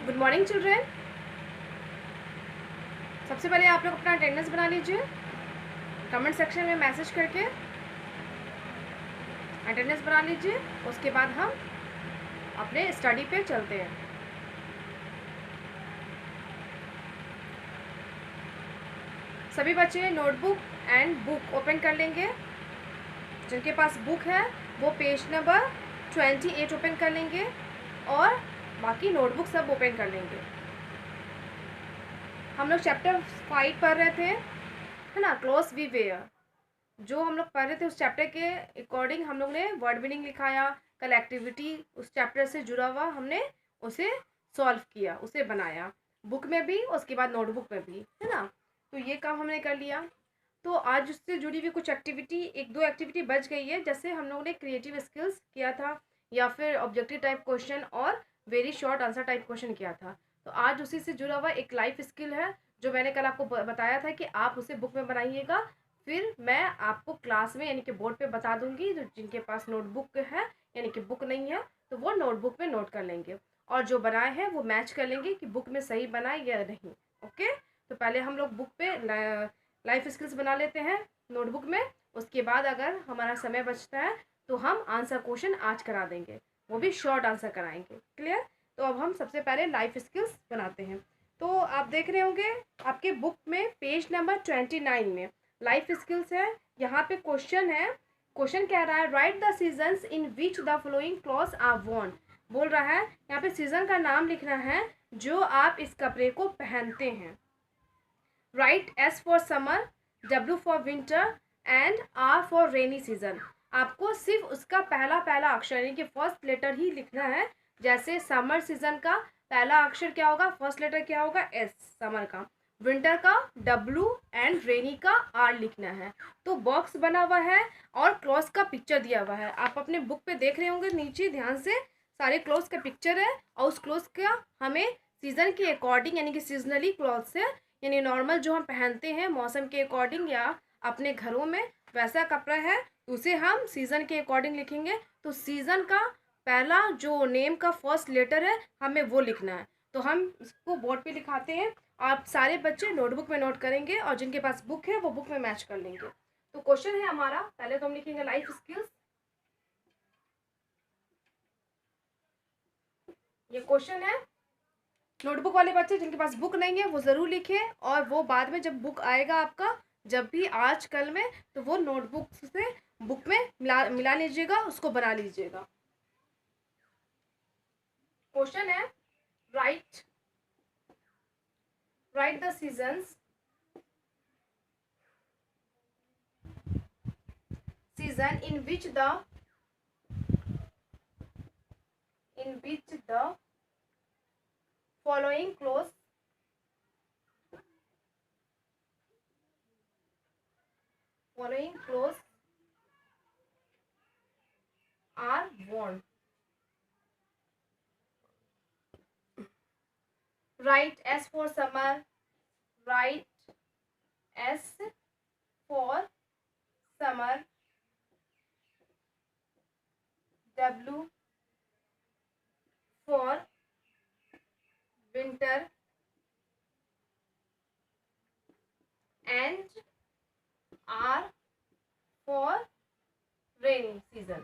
Good morning children. सबसे पहले आप लोग अपना अटेंडेंस बना लीजिए कमेंट सेक्शन में मैसेज करके अटेंडेंस बना लीजिए। उसके बाद हम अपने स्टडी पे चलते हैं। सभी बच्चे नोटबुक एंड बुक ओपन कर लेंगे। जिनके पास बुक है वो पेज नंबर 28 ओपन कर लेंगे और बाकी नोटबुक सब ओपन कर लेंगे। हम लोग चैप्टर 5 पढ़ रहे थे, है ना, क्लोज वी वेयर। जो हम लोग पढ़ रहे थे उस चैप्टर के अकॉर्डिंग हम लोग ने वर्ड मीनिंग लिखाया, कल एक्टिविटी उस चैप्टर से जुड़ा हुआ हमने उसे सॉल्व किया, उसे बनाया बुक में भी, उसके बाद नोटबुक में भी, है ना। तो ये काम हमने कर लिया। तो आज उससे जुड़ी हुई कुछ एक्टिविटी, एक दो एक्टिविटी बच गई है। जैसे हम लोगों ने क्रिएटिव स्किल्स किया था या फिर ऑब्जेक्टिव टाइप क्वेश्चन और very short answer type question किया था। तो आज उसी से जुड़ा हुआ एक लाइफ स्किल है जो मैंने कल आपको बताया था कि आप उसे बुक में बनाइएगा। फिर मैं आपको क्लास में यानी कि बोर्ड पे बता दूंगी। जो जिनके पास नोटबुक है यानी कि बुक नहीं है तो वो नोटबुक में नोट कर लेंगे और जो बनाए हैं वो मैच कर लेंगे कि बुक में सही बना या नहीं। ओके, तो पहले हम लोग बुक पे लाइफ स्किल्स बना लेते हैं नोटबुक में। उसके बाद अगर हमारा समय बचता है तो हम आंसर क्वेश्चन आज करा देंगे, वो भी शॉर्ट आंसर कराएंगे। क्लियर? तो अब हम सबसे पहले लाइफ स्किल्स बनाते हैं। तो आप देख रहे होंगे आपके बुक में पेज नंबर 29 में लाइफ स्किल्स है। यहाँ पे क्वेश्चन है, क्वेश्चन कह रहा है write the seasons in which the following cloth are worn. बोल रहा है यहाँ पे सीजन का नाम लिखना है जो आप इस कपड़े को पहनते हैं। Write S for summer, W for winter and R for rainy season. आपको सिर्फ उसका पहला पहला अक्षर यानी कि फर्स्ट लेटर ही लिखना है। जैसे समर सीजन का पहला अक्षर क्या होगा, फर्स्ट लेटर क्या होगा, एस समर का, विंटर का डब्ल्यू एंड रेनी का आर लिखना है। तो बॉक्स बना हुआ है और क्लॉथ का पिक्चर दिया हुआ है। आप अपने बुक पे देख रहे होंगे नीचे ध्यान से, सारे क्लॉथ का पिक्चर है और उस क्लॉथ का हमें सीजन के अकॉर्डिंग यानी कि सीजनली क्लॉथ से यानी नॉर्मल जो हम पहनते हैं मौसम के अकॉर्डिंग या अपने घरों में वैसा कपड़ा है उसे हम सीज़न के अकॉर्डिंग लिखेंगे। तो सीज़न का पहला जो नेम का फर्स्ट लेटर है हमें वो लिखना है। तो हम इसको बोर्ड पे लिखाते हैं, आप सारे बच्चे नोटबुक में नोट करेंगे और जिनके पास बुक है वो बुक में मैच कर लेंगे। तो क्वेश्चन है हमारा, पहले तो हम लिखेंगे लाइफ स्किल्स। ये क्वेश्चन है। नोटबुक वाले बच्चे जिनके पास बुक नहीं है वो ज़रूर लिखे और वो बाद में जब बुक आएगा आपका, जब भी आज कल में, तो वो नोटबुक से बुक में मिला लीजिएगा, उसको बना लीजिएगा। क्वेश्चन है write the season in which the following clothes are worn. Write S for summer, write S for summer, W for winter and R for rainy season.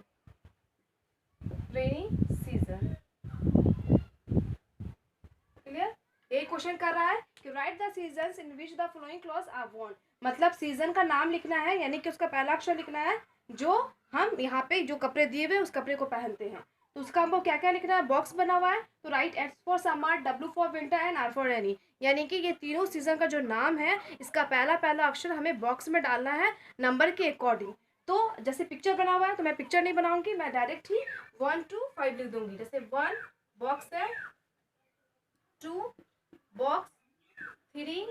Clear? ये क्वेश्चन कर रहा है कि write the seasons in which the following clothes are worn. मतलब season का नाम लिखना है यानी कि उसका पहला अक्षर लिखना है जो हम यहाँ पे जो कपड़े दिए हुए उस कपड़े को पहनते हैं। तो उसका हमको क्या क्या लिखना है, बॉक्स बना हुआ है। तो write S for summer, W for winter and R for rainy. यानी कि ये तीनों सीजन का जो नाम है इसका पहला पहला अक्षर हमें बॉक्स में डालना है नंबर के अकॉर्डिंग। तो जैसे पिक्चर बना हुआ है तो मैं पिक्चर नहीं बनाऊंगी, मैं डायरेक्ट ही 1 to 5 लिख दूंगी। जैसे 1 बॉक्स है, 2 बॉक्स, 3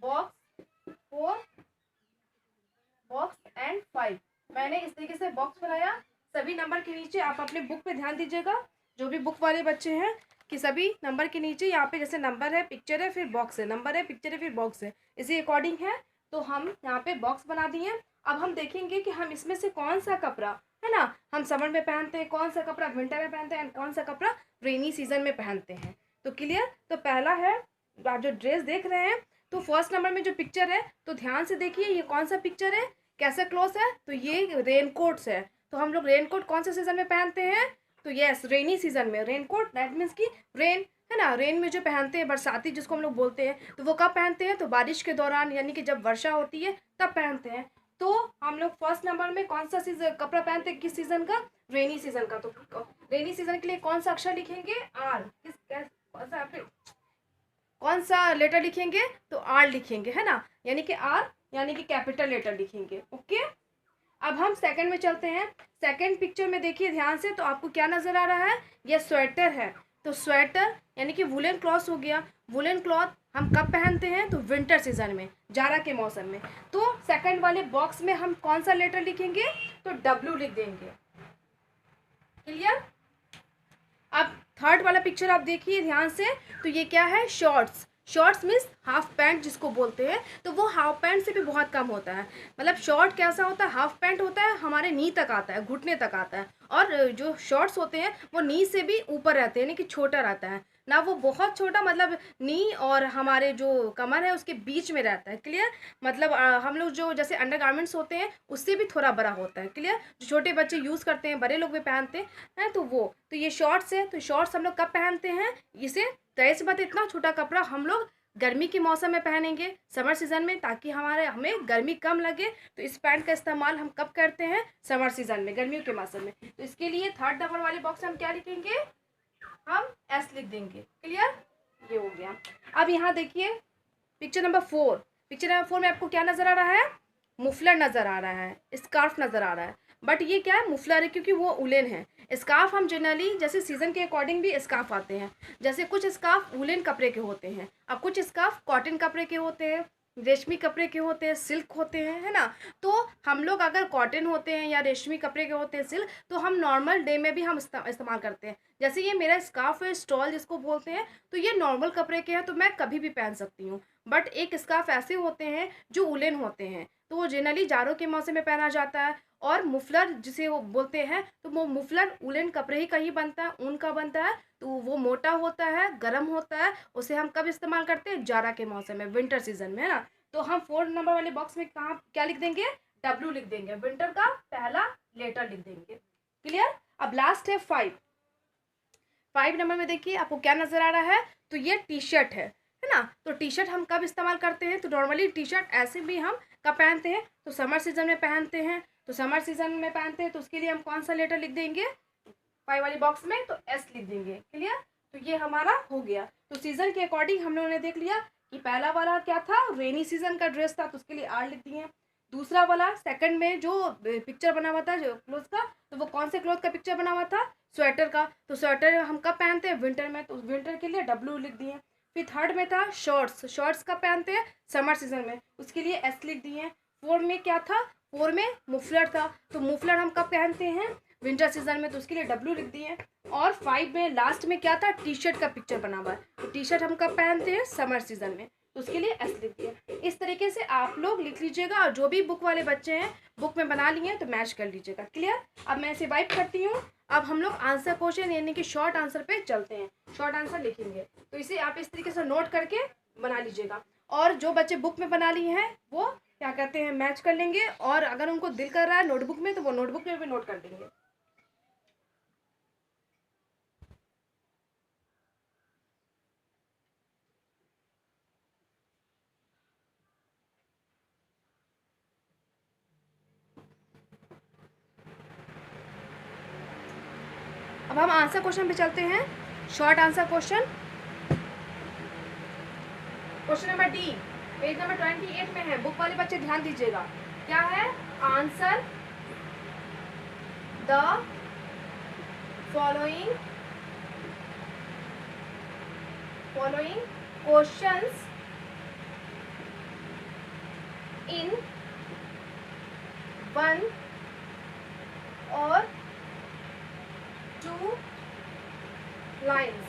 बॉक्स, 4 बॉक्स एंड 5। मैंने इस तरीके से बॉक्स बनाया। सभी नंबर के नीचे आप अपने बुक पे ध्यान दीजिएगा, जो भी बुक वाले बच्चे हैं, कि सभी नंबर के नीचे यहाँ पे जैसे नंबर है, पिक्चर है, फिर बॉक्स है, नंबर है, पिक्चर है, फिर बॉक्स है, इसी अकॉर्डिंग है। तो हम यहाँ पे बॉक्स बना दिए। अब हम देखेंगे कि हम इसमें से कौन सा कपड़ा है ना। हम समर में पहनते हैं कौन सा कपड़ा, विंटर में पहनते हैं, कौन सा कपड़ा रेनी सीजन में पहनते हैं। तो क्लियर। तो पहला है, आप जो ड्रेस देख रहे हैं, तो फर्स्ट नंबर में जो पिक्चर है तो ध्यान से देखिए, ये कौन सा पिक्चर है, कैसा क्लॉथ है, तो ये रेनकोट्स है। तो हम लोग रेनकोट कौन से सीजन में पहनते हैं, तो यस रेनी सीजन में। रेनकोट दैट मीन्स की रेन, है ना, रेन में जो पहनते हैं, बरसाती जिसको हम लोग बोलते हैं, तो वो कब पहनते हैं, तो बारिश के दौरान, यानी कि जब वर्षा होती है तब पहनते हैं। तो हम लोग फर्स्ट नंबर में कौन सा सीजन कपड़ा पहनते हैं, किस सीजन का, रेनी सीजन का। तो रेनी सीजन के लिए कौन सा अक्षर लिखेंगे, आर। कौन सा लेटर लिखेंगे, तो आर लिखेंगे, है ना, यानी कि आर यानी कि कैपिटल लेटर लिखेंगे। ओके, अब हम सेकंड में चलते हैं। सेकंड पिक्चर में देखिए ध्यान से, तो आपको क्या नजर आ रहा है, ये स्वेटर है। तो स्वेटर यानी कि वुलन क्लॉथ हो गया। वुलन क्लॉथ हम कब पहनते हैं, तो विंटर सीजन में, जाड़ा के मौसम में। तो सेकंड वाले बॉक्स में हम कौन सा लेटर लिखेंगे, तो डब्ल्यू लिख देंगे। क्लियर। अब थर्ड वाला पिक्चर आप देखिए ध्यान से, तो ये क्या है, shorts. Shorts means half pant जिसको बोलते हैं, तो वो हाफ पैंट से भी बहुत कम होता है। मतलब शॉर्ट कैसा होता है, हाफ पैंट होता है, हमारे नी तक आता है, घुटने तक आता है। और जो शॉर्ट्स होते हैं वो नी से भी ऊपर रहते हैं, यानी कि छोटा रहता है ना, वो बहुत छोटा, मतलब नी और हमारे जो कमर है उसके बीच में रहता है। क्लियर। मतलब हम लोग जो जैसे अंडरगारमेंट्स होते हैं उससे भी थोड़ा बड़ा होता है। क्लियर। जो छोटे बच्चे यूज़ करते हैं, बड़े लोग भी पहनते हैं, तो वो, तो ये शॉर्ट्स है। तो शॉर्ट्स हम लोग कब पहनते हैं, इसे तय से बात, इतना छोटा कपड़ा हम लोग गर्मी के मौसम में पहनेंगे, समर सीजन में, ताकि हमें गर्मी कम लगे। तो इस पैंट का इस्तेमाल हम कब करते हैं, समर सीजन में, गर्मियों के मौसम में। तो इसके लिए थर्ड नंबर वाले बॉक्स में हम क्या लिखेंगे, हम एस लिख देंगे। क्लियर, ये हो गया। अब यहाँ देखिए पिक्चर नंबर 4। पिक्चर नंबर 4 में आपको क्या नजर आ रहा है, मुफलर नजर आ रहा है, स्कार्फ नजर आ रहा है। बट ये क्या है, मुफलर है, क्योंकि वो उलेन है। स्कार्फ हम जनरली जैसे सीजन के अकॉर्डिंग भी स्कार्फ आते हैं। जैसे कुछ स्कार्फ उलेन कपड़े के होते हैं, और कुछ स्कार्फ कॉटन कपड़े के होते हैं, रेशमी कपड़े के होते हैं, सिल्क होते हैं, है ना। तो हम लोग अगर कॉटन होते हैं या रेशमी कपड़े के होते हैं, सिल्क, तो हम नॉर्मल डे में भी हम इस्तेमाल करते हैं। जैसे ये मेरा स्कार्फ है, स्टॉल जिसको बोलते हैं, तो ये नॉर्मल कपड़े के हैं, तो मैं कभी भी पहन सकती हूँ। बट एक स्कार्फ ऐसे होते हैं जो उलेन होते हैं, तो वो जनरली जाड़ों के मौसम में पहना जाता है। और मुफलर जिसे वो बोलते हैं, तो वो मुफलर उलेन कपड़े ही का ही बनता है, ऊन का बनता है। तो वो मोटा होता है, गर्म होता है, उसे हम कब इस्तेमाल करते हैं, जाड़ा के मौसम में, विंटर सीजन में, है ना। तो हम 4 नंबर वाले बॉक्स में कहाँ क्या लिख देंगे, डब्ल्यू लिख देंगे, विंटर का पहला लेटर लिख देंगे। क्लियर। अब लास्ट है 5। 5 नंबर में देखिए आपको क्या नजर आ रहा है, तो ये टी शर्ट है ना। तो टी शर्ट हम कब इस्तेमाल करते हैं, तो नॉर्मली टी शर्ट ऐसे भी हम कब पहनते हैं, तो समर सीजन में पहनते हैं। तो समर सीजन में पहनते हैं, तो उसके लिए हम कौन सा लेटर लिख देंगे 5 वाली बॉक्स में, तो एस लिख देंगे। क्लियर। तो ये हमारा हो गया। तो सीजन के अकॉर्डिंग हम लोगों ने देख लिया कि पहला वाला क्या था, रेनी सीजन का ड्रेस था, तो उसके लिए आर लिख दिए। दूसरा वाला सेकंड में जो पिक्चर बना हुआ था जो क्लोथ का, तो वो कौन से क्लोथ का पिक्चर बना हुआ था, स्वेटर का। तो स्वेटर हम कब पहनते हैं, विंटर में, तो विंटर के लिए डब्ल्यू लिख दिए। फिर थर्ड में था शॉर्ट्स। शॉर्ट्स कब पहनते हैं, समर सीजन में, उसके लिए एस लिख दिए। 4 में क्या था, 4 में मुफलर था, तो मुफलर हम कब पहनते हैं, विंटर सीजन में, तो उसके लिए डब्ल्यू लिख दिए। और 5 में लास्ट में क्या था, टी शर्ट का पिक्चर बना हुआ है, तो टी शर्ट हम कब पहनते हैं, समर सीजन में, तो उसके लिए एस लिख दिए। इस तरीके से आप लोग लिख लीजिएगा, और जो भी बुक वाले बच्चे हैं बुक में बना लिए तो मैच कर लीजिएगा। क्लियर। अब मैं इसे वाइप करती हूँ। अब हम लोग आंसर क्वेश्चन यानी कि शॉर्ट आंसर पे चलते हैं, शॉर्ट आंसर लिखेंगे। तो इसे आप इस तरीके से नोट करके बना लीजिएगा, और जो बच्चे बुक में बना लिए हैं वो क्या कहते हैं, मैच कर लेंगे। और अगर उनको दिल कर रहा है नोटबुक में, तो वो नोटबुक में भी नोट कर देंगे। अब हम आंसर क्वेश्चन पे चलते हैं, short answer question. Question number D page number 28 में है, बुक वाले बच्चे ध्यान दीजिएगा। क्या है, answer the following questions in 1 और 2 लाइन्स।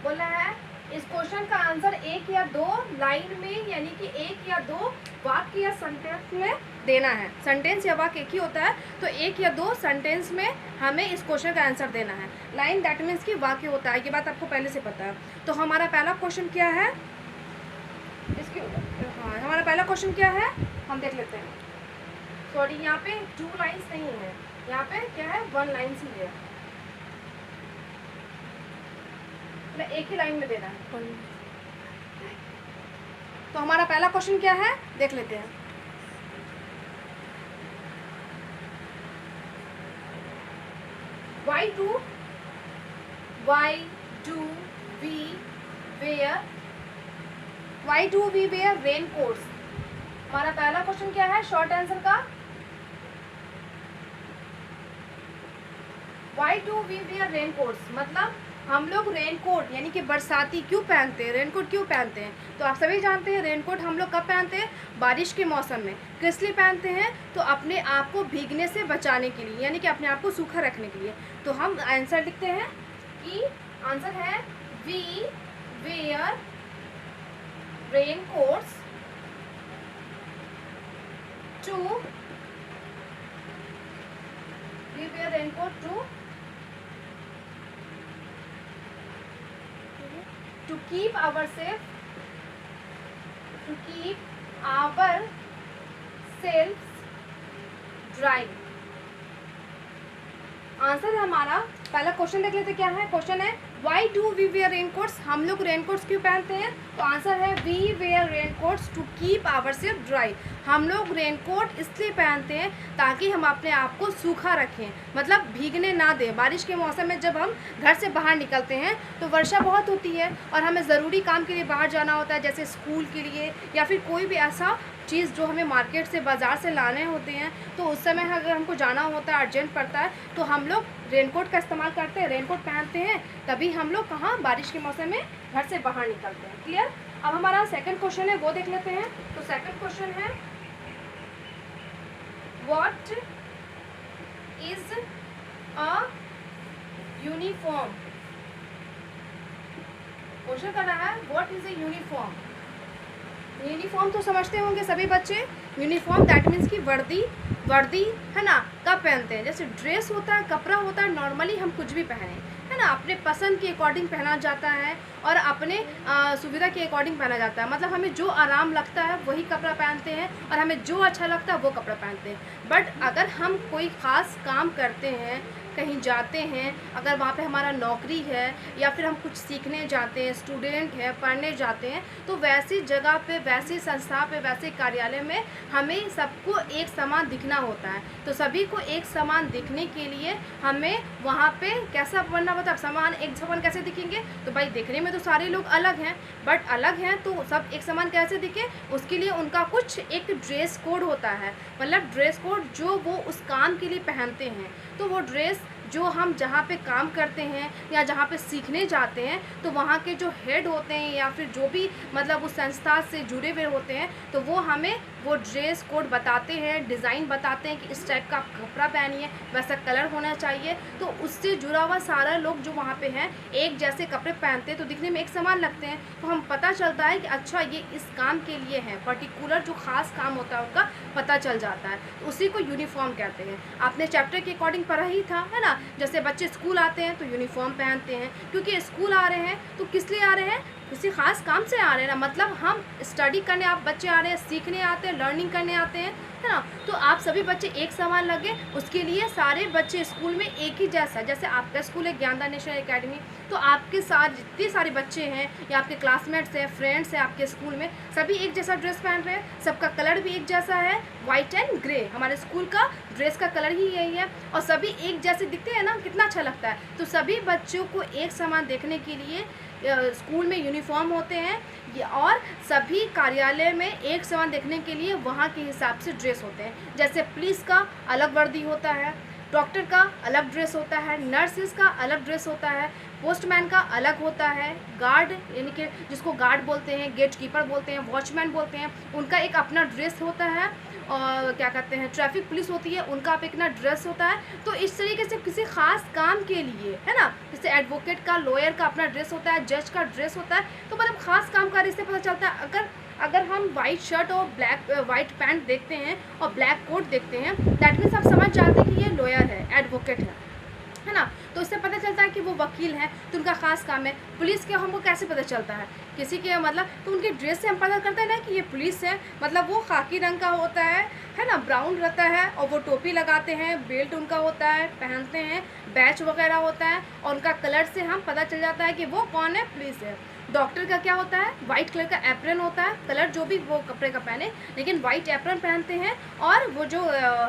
बोला है इस क्वेश्चन का आंसर 1 या 2 लाइन में, यानी कि 1 या 2 वाक्य या सेंटेंस में देना है। सेंटेंस या वाक्य एक ही होता है, तो एक या दो सेंटेंस में हमें इस क्वेश्चन का आंसर देना है। लाइन दैट मीन्स कि वाक्य होता है, ये बात आपको पहले से पता है। तो हमारा पहला क्वेश्चन क्या है, इसके हाँ हमारा पहला क्वेश्चन क्या है हम देख लेते हैं। सॉरी, यहाँ पे 2 लाइन्स नहीं है, यहाँ पे क्या है 1 लाइन ही है, मतलब एक ही लाइन में देना है। तो हमारा पहला क्वेश्चन क्या है देख लेते हैं। Why do we wear raincoats? हमारा पहला क्वेश्चन क्या है शॉर्ट आंसर का, Why do we wear raincoats? मतलब हम लोग रेनकोट यानी कि बरसाती क्यों पहनते हैं, रेनकोट क्यों पहनते हैं? तो आप सभी जानते हैं रेनकोट हम लोग कब पहनते हैं, बारिश के मौसम में। किस लिए पहनते हैं, तो अपने आप को भीगने से बचाने के लिए, यानी कि अपने आप को सूखा रखने के लिए। तो हम आंसर लिखते हैं कि आंसर है we wear raincoats to to keep ourselves dry। Answer है हमारा पहला क्वेश्चन देख लेते क्या है। क्वेश्चन है why do we wear raincoats, हम लोग रेनकोट्स क्यों पहनते हैं? तो आंसर है we wear raincoats to keep ourself dry. हम लोग रेनकोट इसलिए पहनते हैं ताकि हम अपने आप को सूखा रखें, मतलब भीगने ना दें। बारिश के मौसम में जब हम घर से बाहर निकलते हैं तो वर्षा बहुत होती है और हमें ज़रूरी काम के लिए बाहर जाना होता है, जैसे स्कूल के लिए या फिर कोई भी ऐसा चीज़ जो हमें मार्केट से बाज़ार से लाने होते हैं। तो उस समय अगर हमको जाना होता है, अर्जेंट पड़ता है, तो हम लोग रेनकोट का इस्तेमाल करते हैं, रेनकोट पहनते हैं, तभी हम लोग कहाँ बारिश के मौसम में घर से बाहर निकलते हैं। क्लियर? अब हमारा सेकंड क्वेश्चन है वो देख लेते हैं। तो सेकंड क्वेश्चन है what is a uniform. Question कर रहा है what is a uniform. Uniform तो समझते होंगे सभी बच्चे। यूनिफॉर्म दैट मीन्स की वर्दी है ना, कब पहनते हैं? जैसे ड्रेस होता है, कपड़ा होता है, नॉर्मली हम कुछ भी पहने है ना, अपने पसंद के अकॉर्डिंग पहना जाता है और अपने सुविधा के अकॉर्डिंग पहना जाता है। मतलब हमें जो आराम लगता है वही कपड़ा पहनते हैं और हमें जो अच्छा लगता है वो कपड़ा पहनते हैं। बट अगर हम कोई ख़ास काम करते हैं, कहीं जाते हैं, अगर वहाँ पे हमारा नौकरी है या फिर हम कुछ सीखने जाते हैं, स्टूडेंट है, पढ़ने जाते हैं, तो वैसी जगह पे, वैसी संस्था पे, वैसे कार्यालय में हमें सबको एक समान दिखना होता है। तो सभी को एक समान दिखने के लिए हमें वहाँ पे कैसा बनना होता है? समान एक समान कैसे दिखेंगे? तो भाई देखने में तो सारे लोग अलग हैं, बट अलग हैं तो सब एक समान कैसे दिखे? उसके लिए उनका कुछ एक ड्रेस कोड होता है, मतलब ड्रेस कोड जो वो उस काम के लिए पहनते हैं। तो वो ड्रेस जो हम जहाँ पे काम करते हैं या जहाँ पे सीखने जाते हैं, तो वहाँ के जो हेड होते हैं या फिर जो भी मतलब उस संस्था से जुड़े हुए होते हैं, तो वो हमें वो ड्रेस कोड बताते हैं, डिज़ाइन बताते हैं कि इस टाइप का कपड़ा पहनिए, वैसा कलर होना चाहिए। तो उससे जुड़ा हुआ सारा लोग जो वहाँ पे हैं एक जैसे कपड़े पहनते हैं तो दिखने में एक समान लगते हैं। तो हम पता चलता है कि अच्छा ये इस काम के लिए है, पर्टिकुलर जो ख़ास काम होता है उनका पता चल जाता है। तो उसी को यूनिफॉर्म कहते हैं। आपने चैप्टर के अकॉर्डिंग पढ़ा ही था, है ना। जैसे बच्चे स्कूल आते हैं तो यूनिफॉर्म पहनते हैं, क्योंकि स्कूल आ रहे हैं तो किस लिए आ रहे हैं? किसी ख़ास काम से आ रहे हैं ना, मतलब हम स्टडी करने आप बच्चे आ रहे हैं, सीखने आते हैं, लर्निंग करने आते हैं, है ना। तो आप सभी बच्चे एक समान लगे, उसके लिए सारे बच्चे स्कूल में एक ही जैसा, जैसे आपका स्कूल है ज्ञानदान नेशनल एकेडमी, तो आपके साथ जितने सारे बच्चे हैं या आपके क्लासमेट्स हैं, फ्रेंड्स हैं आपके स्कूल में, सभी एक जैसा ड्रेस पहन रहे हैं, सबका कलर भी एक जैसा है, वाइट एंड ग्रे। हमारे स्कूल का ड्रेस का कलर ही यही है और सभी एक जैसे दिखते हैं ना, कितना अच्छा लगता है। तो सभी बच्चों को एक समान देखने के लिए स्कूल में यूनिफॉर्म होते हैं और सभी कार्यालय में एक समान देखने के लिए वहाँ के हिसाब से ड्रेस होते हैं। जैसे पुलिस का अलग वर्दी होता है, डॉक्टर का अलग ड्रेस होता है, नर्सेस का अलग ड्रेस होता है, पोस्टमैन का अलग होता है, गार्ड यानी कि जिसको गार्ड बोलते हैं, गेट कीपर बोलते हैं, वॉचमैन बोलते हैं, उनका एक अपना ड्रेस होता है। और क्या कहते हैं, ट्रैफिक पुलिस होती है, उनका अपना ड्रेस होता है। तो इस तरीके से किसी ख़ास काम के लिए, है ना, जैसे एडवोकेट का, लॉयर का अपना ड्रेस होता है, जज का ड्रेस होता है। तो मतलब ख़ास काम का इससे पता चलता है। अगर हम वाइट शर्ट और वाइट पैंट देखते हैं और ब्लैक कोट देखते हैं, दैट मीन्स आप समझ जाते हैं कि ये लॉयर है, एडवोकेट है ना। तो इससे पता चलता है कि वो वकील हैं, तो उनका खास काम है। पुलिस के हमको कैसे पता चलता है, किसी के मतलब तो उनके ड्रेस से हम पता करते हैं ना कि ये पुलिस है, मतलब वो खाकी रंग का होता है ना, ब्राउन रहता है, और वो टोपी लगाते हैं, बेल्ट उनका होता है, पहनते हैं, बैच वगैरह होता है, और उनका कलर से हम पता चल जाता है कि वो कौन है, पुलिस है। डॉक्टर का क्या होता है, वाइट कलर का एप्रन होता है, कलर जो भी वो कपड़े का पहने, लेकिन वाइट एप्रन पहनते हैं, और वो जो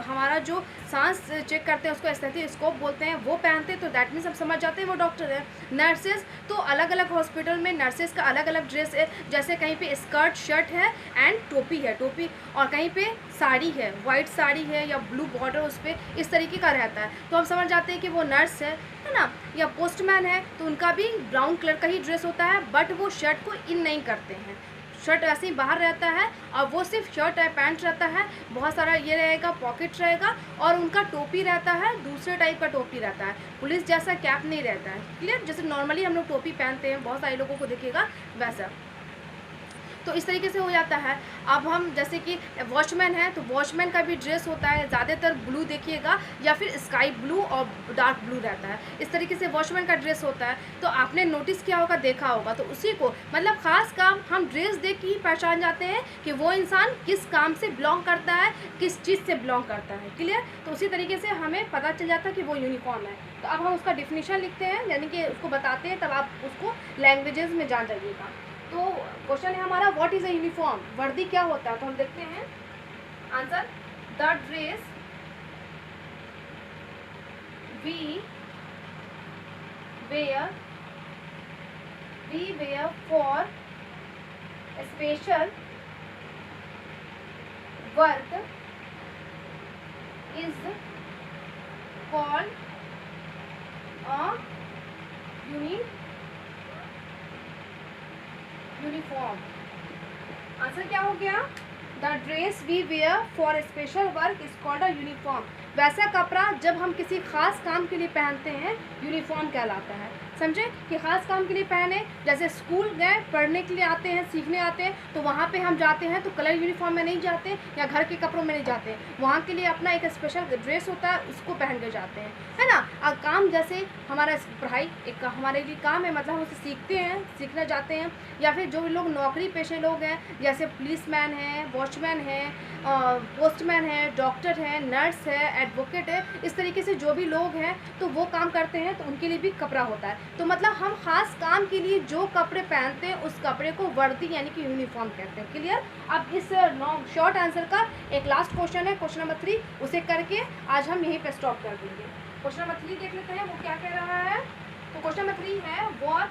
हमारा जो सांस चेक करते हैं उसको स्टेथोस्कोप बोलते हैं, वो पहनते हैं, तो दैट मीन्स हम समझ जाते हैं वो डॉक्टर है। नर्सेज, तो अलग अलग हॉस्पिटल में नर्सेज का अलग अलग ड्रेस है, जैसे कहीं पे स्कर्ट शर्ट है एंड टोपी है, टोपी, और कहीं पे साड़ी है, वाइट साड़ी है या ब्लू बॉर्डर उस पर इस तरीके का रहता है, तो हम समझ जाते हैं कि वो नर्स है ना। या पोस्टमैन है तो उनका भी ब्राउन कलर का ही ड्रेस होता है, बट वो शर्ट को इन नहीं करते हैं, शर्ट ऐसे ही बाहर रहता है, और वो सिर्फ शर्ट है, पैंट रहता है, बहुत सारा ये रहेगा, पॉकेट रहेगा, और उनका टोपी रहता है, दूसरे टाइप का टोपी रहता है, पुलिस जैसा कैप नहीं रहता है, क्लियर। जैसे नॉर्मली हम लोग टोपी पहनते हैं, बहुत सारे लोगों को दिखेगा वैसा, तो इस तरीके से हो जाता है। अब हम जैसे कि वॉचमैन है, तो वॉचमैन का भी ड्रेस होता है, ज़्यादातर ब्लू देखिएगा, या फिर स्काई ब्लू और डार्क ब्लू रहता है, इस तरीके से वॉचमैन का ड्रेस होता है। तो आपने नोटिस किया होगा, देखा होगा, तो उसी को मतलब ख़ास काम हम ड्रेस देख के ही पहचान जाते हैं कि वो इंसान किस काम से बिलोंग करता है, किस चीज़ से बिलोंग करता है, क्लियर। तो उसी तरीके से हमें पता चल जाता है कि वो यूनिफॉर्म है। तो अब हम उसका डिफिनीशन लिखते हैं, यानी कि उसको बताते हैं, तब आप उसको लैंग्वेजेस में जान जाइएगा। तो क्वेश्चन है हमारा, व्हाट इज अ यूनिफॉर्म, वर्दी क्या होता है। तो हम देखते हैं answer, the dress we wear for special work is called a uniform. Answer क्या हो गया, the dress we wear for special work is called a uniform. वैसा कपड़ा जब हम किसी खास काम के लिए पहनते हैं, यूनिफॉर्म कहलाता है। समझे कि खास काम के लिए पहने, जैसे स्कूल गए, पढ़ने के लिए आते हैं, सीखने आते हैं, तो वहाँ पे हम जाते हैं तो कलर यूनिफॉर्म में नहीं जाते, या घर के कपड़ों में नहीं जाते, वहाँ के लिए अपना एक स्पेशल ड्रेस होता है, उसको पहन के जाते हैं, है ना। और काम जैसे हमारा पढ़ाई एक हमारे लिए काम है, मतलब हम उसे सीखते हैं, सीखना जाते हैं, या फिर जो लोग नौकरी पेशे लोग हैं, जैसे पुलिसमैन है, वॉचमैन है, पोस्टमैन है, डॉक्टर है, नर्स है, एडवोकेट है, इस तरीके से जो भी लोग हैं तो वो काम करते हैं, तो उनके लिए भी कपड़ा होता है। तो मतलब हम खास काम के लिए जो कपड़े पहनते हैं उस कपड़े को वर्दी यानी कि यूनिफॉर्म कहते हैं, क्लियर। अब इस शॉर्ट आंसर का एक लास्ट क्वेश्चन है, क्वेश्चन नंबर 3, उसे करके आज हम यहीं पे स्टॉप कर देंगे। क्वेश्चन नंबर 3 देख लेते हैं वो क्या कह रहा है। तो क्वेश्चन नंबर 3 है, what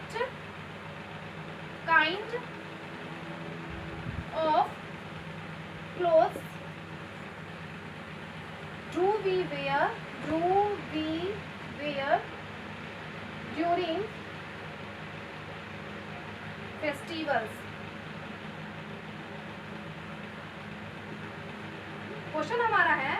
kind of clothes do we wear during festivals। Question हमारा है,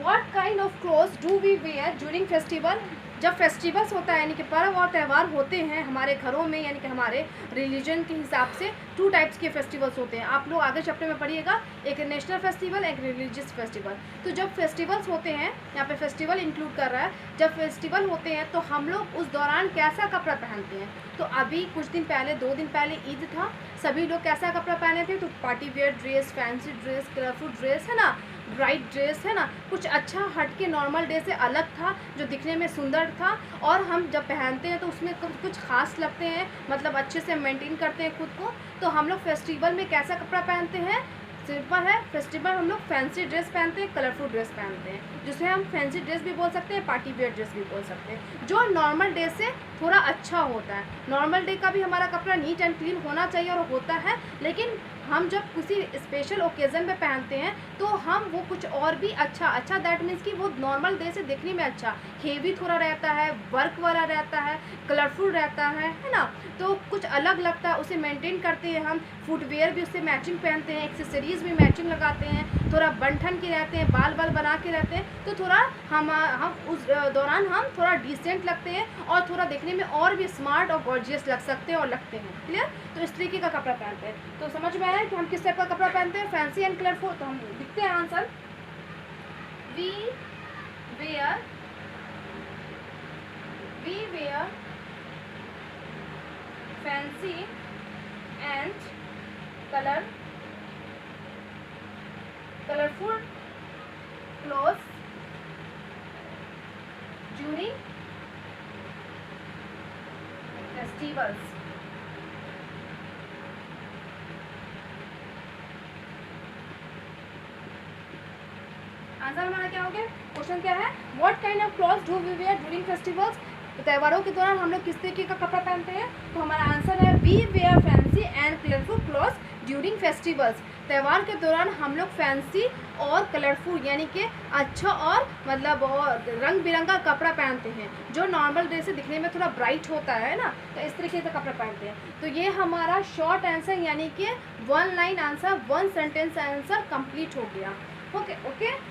what kind of clothes do we wear during festival. जब फेस्टिवल्स होता है, यानी कि पर्व और त्यौहार होते हैं हमारे घरों में, यानी कि हमारे रिलीजन के हिसाब से 2 टाइप्स के फेस्टिवल्स होते हैं। आप लोग आगे चैप्टर में पढ़िएगा, एक नेशनल फेस्टिवल, एक रिलीजियस फेस्टिवल। तो जब फेस्टिवल्स होते हैं, यहाँ पे फेस्टिवल इंक्लूड कर रहा है, जब फेस्टिवल होते हैं तो हम लोग उस दौरान कैसा कपड़ा पहनते हैं। तो अभी कुछ दिन पहले, 2 दिन पहले ईद था, सभी लोग कैसा कपड़ा पहने थे, तो party wear dress, fancy dress, colourful dress, है ना, ब्राइट ड्रेस, है ना, कुछ अच्छा हट के नॉर्मल डे से अलग था, जो दिखने में सुंदर था, और हम जब पहनते हैं तो उसमें कुछ खास लगते हैं, मतलब अच्छे से मेंटेन करते हैं खुद को। तो हम लोग फेस्टिवल में कैसा कपड़ा पहनते हैं, सिंपल है, फेस्टिवल हम लोग फैंसी ड्रेस पहनते हैं, कलरफुल ड्रेस पहनते हैं, जिसे हम फैंसी ड्रेस भी बोल सकते हैं, पार्टी वेयर ड्रेस भी बोल सकते हैं, जो नॉर्मल डे से थोड़ा अच्छा होता है। नॉर्मल डे का भी हमारा कपड़ा नीट एंड क्लीन होना चाहिए और होता है, लेकिन हम जब किसी स्पेशल ओकेज़न पे पहनते हैं तो हम वो कुछ और भी अच्छा दैट मीन्स कि वो नॉर्मल डे से देखने में अच्छा, हेवी थोड़ा रहता है, वर्क वाला रहता है, कलरफुल रहता है ना, तो कुछ अलग लगता है, उसे मेंटेन करते हैं हम। फुटवेयर भी उससे मैचिंग पहनते हैं, एक्सेसरीज़ भी मैचिंग लगाते हैं, थोड़ा बंठन के रहते हैं, बाल बाल बना के रहते हैं, तो थोड़ा हम उस दौरान हम थोड़ा डिसेंट लगते हैं और थोड़ा देखने में और भी स्मार्ट और गॉर्जियस लग सकते हैं और लगते हैं। क्लियर? तो इस तरीके का कपड़ा पहनते हैं। तो समझ में आया कि हम किस टाइप का कपड़ा पहनते हैं, फैंसी एंड कलरफुल। तो हम लिखते हैं answer, we wear fancy and colourful clothes during festivals। Answer हमारा क्या हो गया? क्वेश्चन क्या है, what kind of clothes do we wear during festivals. तो त्योहारों के दौरान हम लोग किस तरीके का कपड़ा पहनते हैं? तो हमारा आंसर है we wear fancy and colourful clothes during festivals. त्यौहार के दौरान हम लोग फैंसी और कलरफुल यानी कि अच्छा और मतलब रंग बिरंगा कपड़ा पहनते हैं, जो नॉर्मल ड्रेस से दिखने में थोड़ा ब्राइट होता है ना, तो इस तरीके से कपड़ा पहनते हैं। तो ये हमारा शॉर्ट आंसर यानी कि 1 line answer, 1 sentence answer complete हो गया। ओके।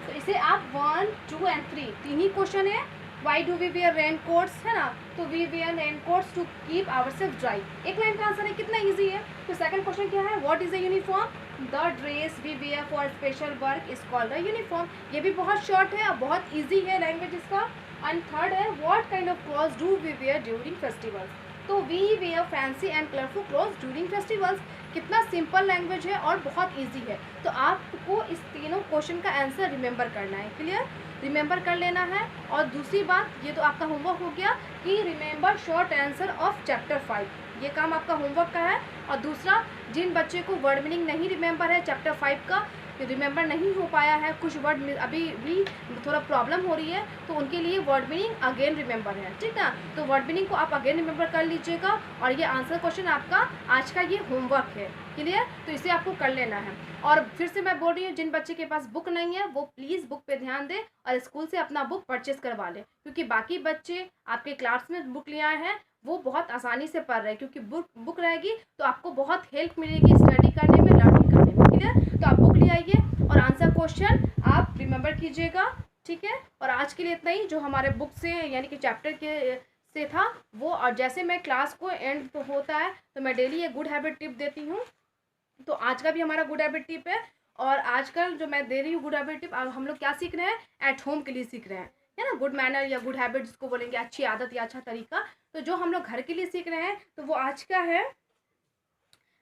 तो इसे आप 1, 2 एंड 3 तीन ही क्वेश्चन है। Why do we wear rain coats, है ना, तो we wear rain coats to keep our self dry. एक लाइन का आंसर है, कितना ईजी है। तो सेकंड क्वेश्चन क्या है, what is a uniform, the dress we wear for special work is called a uniform. ये भी बहुत शॉर्ट है और बहुत ईजी है लैंग्वेज इसका। एंड थर्ड है, what kind of clothes do we wear during festivals. तो we wear fancy and colourful clothes during festivals. कितना सिंपल लैंग्वेज है और बहुत ईजी है। तो आपको इस तीनों क्वेश्चन का आंसर रिमेंबर करना है। क्लियर? रिमेंबर कर लेना है। और दूसरी बात, ये तो आपका होमवर्क हो गया कि remember short answer of chapter 5, ये काम आपका होमवर्क का है। और दूसरा, जिन बच्चे को वर्ड मीनिंग नहीं रिमेंबर है चैप्टर 5 का, रिमेंबर नहीं हो पाया है, कुछ वर्ड अभी भी थोड़ा प्रॉब्लम हो रही है, तो उनके लिए वर्ड मीनिंग अगेन रिमेंबर है, ठीक ना। तो वर्ड मीनिंग को आप अगेन रिमेंबर कर लीजिएगा। और ये आंसर क्वेश्चन आपका आज का ये होमवर्क है। क्लियर? तो इसे आपको कर लेना है। और फिर से मैं बोल रही हूँ, जिन बच्चे के पास बुक नहीं है वो प्लीज़ बुक पे ध्यान दें और स्कूल से अपना बुक परचेस करवा लें, क्योंकि बाकी बच्चे आपके क्लास में बुक ले आए हैं वो बहुत आसानी से पढ़ रहे हैं, क्योंकि बुक रहेगी तो आपको बहुत हेल्प मिलेगी स्टडी करने में, लर्निंग करने में। क्लियर? तो आप बुक ले आइए और आंसर क्वेश्चन आप रिमेंबर कीजिएगा, ठीक है। और आज के लिए इतना ही, जो हमारे बुक से यानी कि चैप्टर के से था वो। और जैसे मैं क्लास को एंड होता है तो मैं डेली एक गुड हैबिट टिप देती हूँ, तो आज का भी हमारा गुड हैबिट टिप है। और आजकल जो मैं दे रही हूँ गुड हैबिट टिप, हम लोग क्या सीख रहे हैं, एट होम के लिए सीख रहे हैं, है ना, गुड मैनर या गुड हैबिट जिसको बोलेंगे, अच्छी आदत या अच्छा तरीका। तो जो हम लोग घर के लिए सीख रहे हैं तो वो आज का है,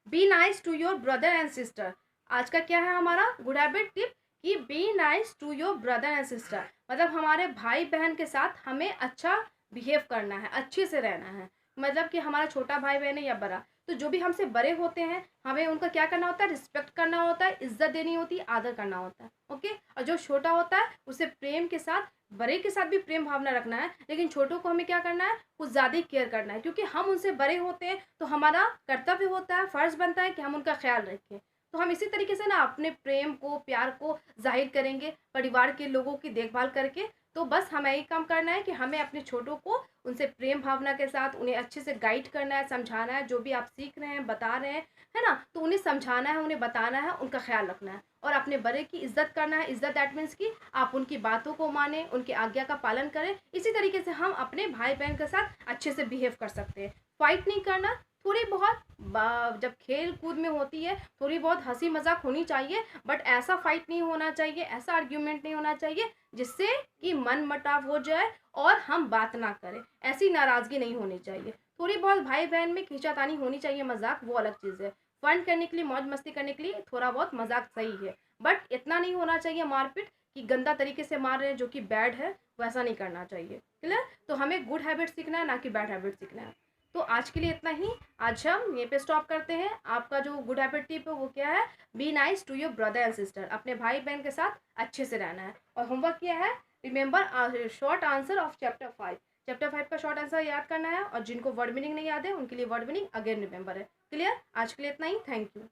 be nice to your brother and sister. आज का क्या है हमारा गुड हैबिट टिप कि be nice to your brother and sister, मतलब हमारे भाई बहन के साथ हमें अच्छा बिहेव करना है, अच्छे से रहना है। मतलब कि हमारा छोटा भाई बहन है या बड़ा, तो जो भी हमसे बड़े होते हैं हमें उनका क्या करना होता है, रिस्पेक्ट करना होता है, इज्जत देनी होती है, आदर करना होता है। ओके। और जो छोटा होता है उसे प्रेम के साथ, बड़े के साथ भी प्रेम भावना रखना है, लेकिन छोटों को हमें क्या करना है, कुछ ज़्यादा ही केयर करना है, क्योंकि हम उनसे बड़े होते हैं तो हमारा कर्तव्य होता है, फ़र्ज़ बनता है कि हम उनका ख्याल रखें। तो हम इसी तरीके से ना अपने प्रेम को, प्यार को जाहिर करेंगे परिवार के लोगों की देखभाल करके। तो बस हमें यही काम करना है कि हमें अपने छोटों को उनसे प्रेम भावना के साथ उन्हें अच्छे से गाइड करना है, समझाना है, जो भी आप सीख रहे हैं, बता रहे हैं, है ना, तो उन्हें समझाना है, उन्हें बताना है, उनका ख्याल रखना है। और अपने बड़े की इज्जत करना है। इज्जत दैट मीन्स कि आप उनकी बातों को माने, उनकी आज्ञा का पालन करें। इसी तरीके से हम अपने भाई बहन के साथ अच्छे से बिहेव कर सकते हैं। फाइट नहीं करना, थोड़ी बहुत जब खेल कूद में होती है थोड़ी बहुत हंसी मजाक होनी चाहिए, बट ऐसा फाइट नहीं होना चाहिए, ऐसा आर्ग्यूमेंट नहीं होना चाहिए जिससे कि मन मुटाव हो जाए और हम बात ना करें। ऐसी नाराज़गी नहीं होनी चाहिए। थोड़ी बहुत भाई बहन में खींचातानी होनी चाहिए, मजाक वो अलग चीज़ है। फन करने के लिए, मौज मस्ती करने के लिए थोड़ा बहुत मजाक सही है, बट इतना नहीं होना चाहिए मारपीट कि गंदा तरीके से मार रहे हैं, जो कि बैड है, वैसा नहीं करना चाहिए। क्लियर? तो हमें गुड हैबिट सीखना है, ना कि बैड हैबिट सीखना है। तो आज के लिए इतना ही। आज हम ये पे स्टॉप करते हैं। आपका जो गुड हैबिट टिप है वो क्या है, be nice to your brother and sister. अपने भाई बहन के साथ अच्छे से रहना है। और होमवर्क क्या है, remember short answer of chapter 5। Chapter 5 का शॉर्ट आंसर याद करना है। और जिनको वर्ड मीनिंग नहीं याद है उनके लिए वर्ड मीनिंग अगेन रिमेंबर है। क्लियर? आज के लिए इतना ही। Thank you.